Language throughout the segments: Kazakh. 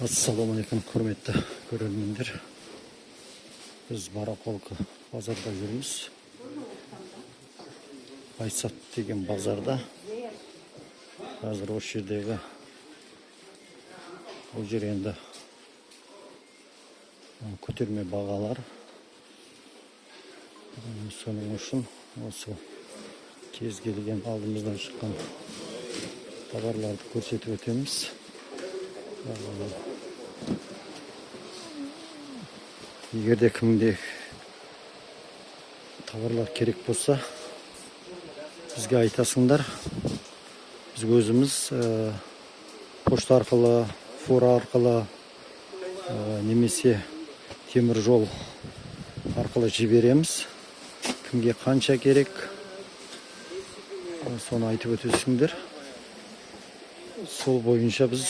Assalamu alaikum hürmetli görürmündür. Biz Barakolka bazarda yürümüz. Aysat degen bazarda. Hazır o yerdegi bu jер endi көтерме бағалар. Соның үшін осы кез келген алдымыздан шыққан товарларды көрсетіп өтеміз. Егер де кімде товарлар керек болса, бізге айтасыңдар. Біз өзіміз почта арқылы, фура арқылы, немесе темір жол арқылы жібереміз. Кімге қанша керек, соны айтып өтесіңдер. Сол бойынша біз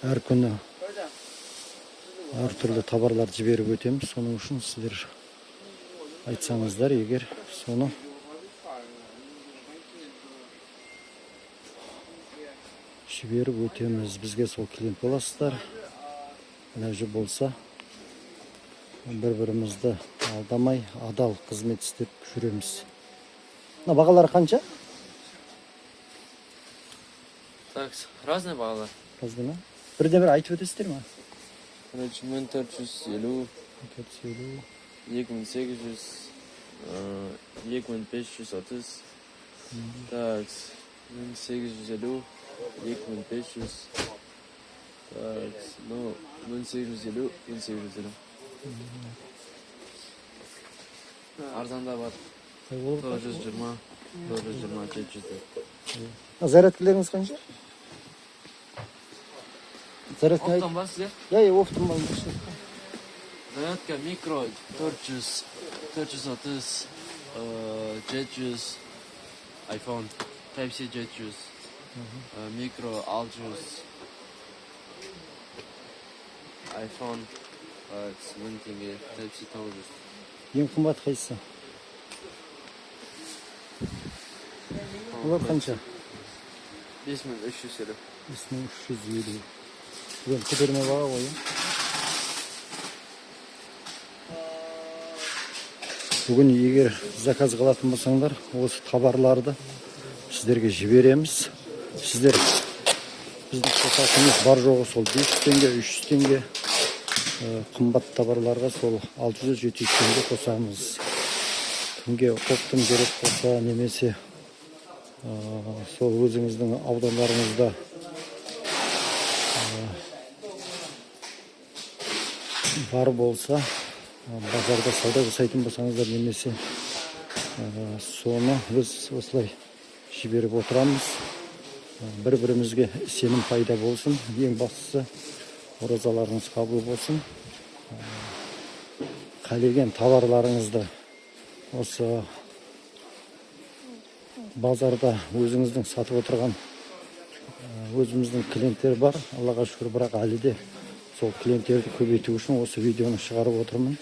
әр күні әртүрлі товарлар жіберіп өтеміз. Соның үшін сіздер айтсаңыздар, егер соны жіберіп өтеміз. Бізге сол клиент боласыздар. Ләжі болса, бір-бірімізді алдамай, адал қызмет істеп жүреміз. Бағалары қанша? Так, разные бағалар. Разные ма? Бірде-бір айтып өтесіздер ма? 1450, 2800, 2530, так, 1850, 2500, так, ну, 1850, 1850. Арзанда бар. 920, 920, 700. Зарядкілеріңіз қанша? Оптом ба сізде? Оптом ба. Зарядка микро 400, 430, 700, iPhone, Type-C 700, micro 600, iPhone 1000 теңге, Type-C 900. Ең қымбат қайсысы? Олар қанша? 5300 елі. 5350. Бүгін көтерме баға ғой. Бүгін егер заказ қылатын болсаңдар, осы товарларды сіздерге жібереміз. Сіздер біздің қосатымыз бар жоғы сол 500 теңге, 300 теңге. Қымбат товарларға сол 600-700 теңге қосамыз. Кімге оптым керек болса, немесе сол өзіңіздің аудандарыңызда бар болса, базарда сауда жасайтын болсаңыздар, немесе соны біз осылай жіберіп отырамыз. Бір-бірімізге сенім пайда болсын. Ең бастысы оразаларыңыз қабыл болсын. Қалеген товарларыңызды осы базарда өзіңіздің сатып отырған өзіміздің клиенттер бар. Аллаға шүкір, бірақ әлі де сол клиенттерді көбейту үшін осы видеоны шығарып отырмын.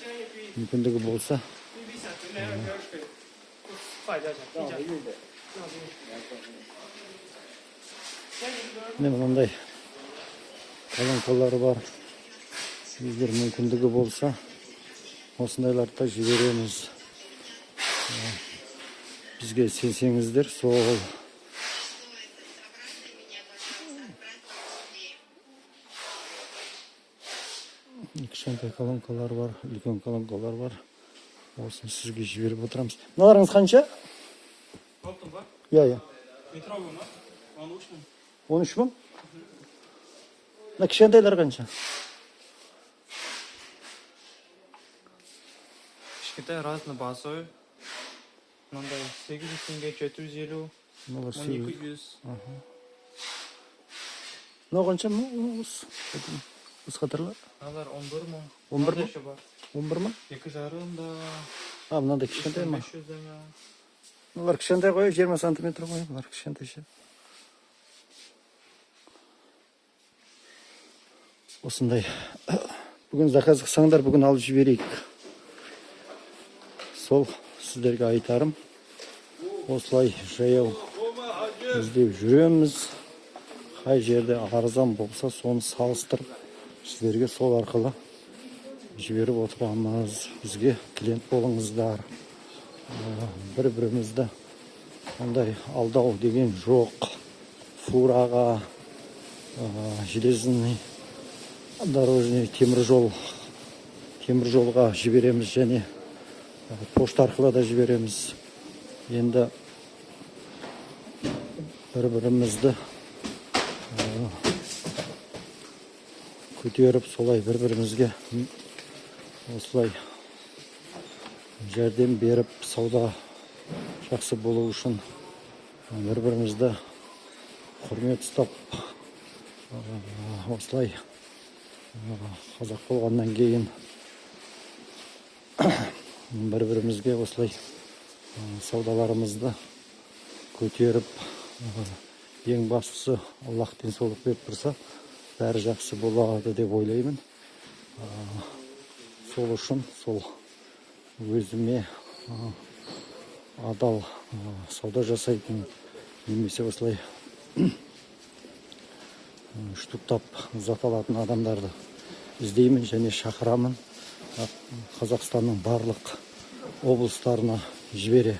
Мүмкіндігі болса. Мен мынандай колонкалары бар. Егер мүмкіндігі болса, осындайларды жібереміз. Бізге сенсеңіздер, сол кішкентай колонкалар бар, үлкен колонкалар бар. Осыны сізге жіберіп отырамыз. Мыналарыңыз қанша? Оптом ба? Метровый ма? 13 мың. 13 мың? Мына кішкентайлар қанша? Кішкентай разный басой. Мынандай 800 теңге, 750, 1200. Мынау қанша мың? Осы қатарлар? Мыналар 11 мың. 11 мың? Еще бар. 11 мың? 2,5 да. Мынандай кішкентай ма? 500 да. Бұлар кішкентай қой, 20 сантиметр қой, бұлар кішкентай ше. Осындай. Бүгін заказ қылсаңдар, бүгін алып жіберейік. Сол сіздерге айтарым. Осылай жаяу іздеп жүреміз. қай жерде арзан болса соны салыстырып сіздерге сол арқылы жіберіп отырамыз. Бізге клиент болыңыздар. Бір-бірімізді ондай алдау деген жоқ. Фураға, железный дорожный теміржолға жібереміз және пошта арқылы да жібереміз. Енді бір-бірімізді көтеріп солай бір-бірімізге осылай жәрдем беріп сауда жақсы болу үшін бір-бірімізді құрмет ұстап осылай қазақ болғаннан кейін бір-бірімізге осылай саудаларымызды көтеріп ең бастысы Аллах денсаулық беріп тұрса бәрі жақсы болады деп ойлаймын. Сол үшін сол өзіме адал сауда жасайтын немесе осылай штуктап зат алатын адамдарды іздеймін және шақырамын. Қазақстанның барлық облыстарына жібере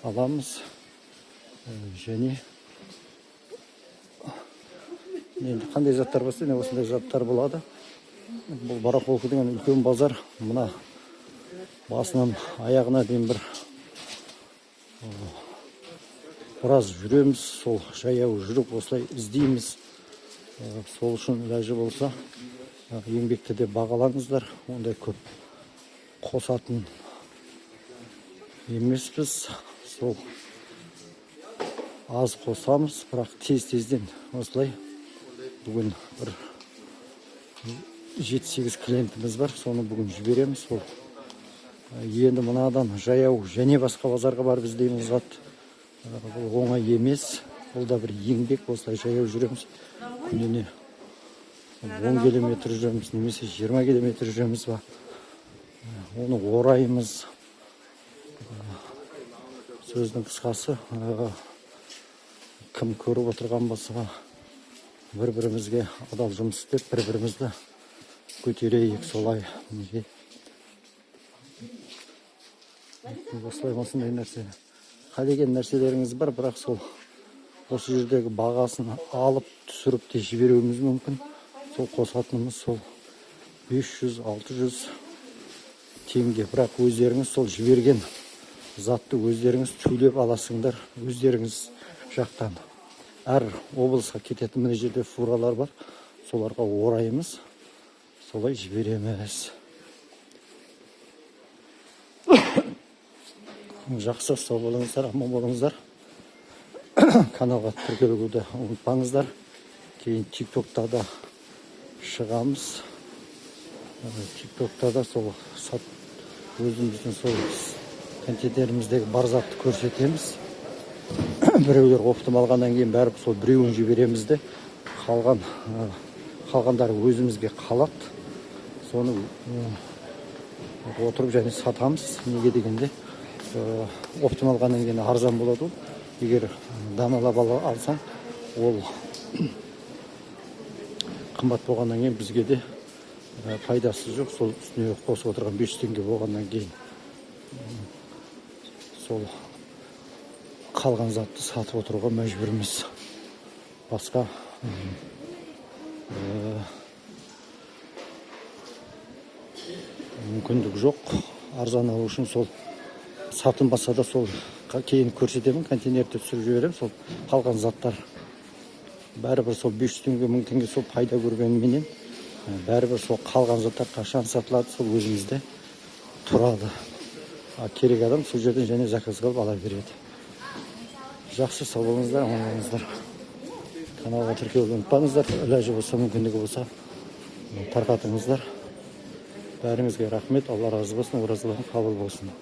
аламыз. Және енді қандай заттар болса, осындай заттар болады. Бұл барахолка деген үлкен базар. Мына басынан аяғына дейін біраз жүреміз. Сол жаяу жүріп осылай іздейміз. Сол үшін ләжі болса еңбекті де бағалаңыздар. Ондай көп қосатын емеспіз. Сол аз қосамыз, бірақ тез-тезден осылай бүгін бір 7-8 клиентіміз бар, соны бүгін жібереміз. Сол енді мынадан жаяу және басқа базарға барып іздейміз зат. Бұл оңай емес, бұл да бір еңбек. Осылай жаяу жүреміз, күніне 10 километр жүреміз, немесе 20 километр жүреміз ба, оны ораймыз. Сөздің қысқасы, кім көріп отырған болса бір-бірімізге адал жұмыс істеп, бір-бірімізді көтерейік солай. Осылай осындай нәрсе. Қалеген нәрселеріңіз бар, бірақ сол осы жердегі бағасын алып түсіріп те жіберуіміз мүмкін. Сол қосатынымыз сол 500-600 теңге. Бірақ өздеріңіз сол жіберген затты өздеріңіз төлеп аласыңдар, өздеріңіз жақтан. Әр облысқа кететін мына жерде фуралар бар, соларға ораймыз, солай жібереміз. Жақсы, сау болыңыздар, аман болыңыздар. Каналға тіркелуді ұмытпаңыздар. Кейін тиктокта да шығамыз. Тиктокта да сол өзіміздің сол контенттеріміздегі бар затты көрсетеміз. Біреулер оптым алғаннан кейін бәріп сол біреуін жібереміз де, қалғандары өзімізге қалады. Соны отырып және сатамыз. Неге дегенде оптым алғаннан кейін арзан болады. Егер даналап алсаң, ол қымбат болғаннан кейін бізге де пайдасы жоқ. Сол үстіне қосып отырған 500 теңге болғаннан кейін сол қалған затты сатып отыруға мәжбүрміз. Басқа мүмкіндік жоқ. Арзан алу үшін сол сатылмаса да сол кейін көрсетемін, контейнерді түсіріп жіберем. Сол қалған заттар бәрібір сол 500 теңге, 1000 теңге сол пайда көргенменен бәрібір сол қалған заттар қашан сатылады, сол өзімізде тұрады. Керек адам сол жерден және заказ қылып ала береді. Жақсы, сау болыңыздар, аман болыңыздар. Каналға тіркелуді ұмытпаңыздар. Ләжі болса, мүмкіндігі болса тарқатыңыздар. Бәріңізге рахмет. Алла разы болсын, оразаларың қабыл болсын.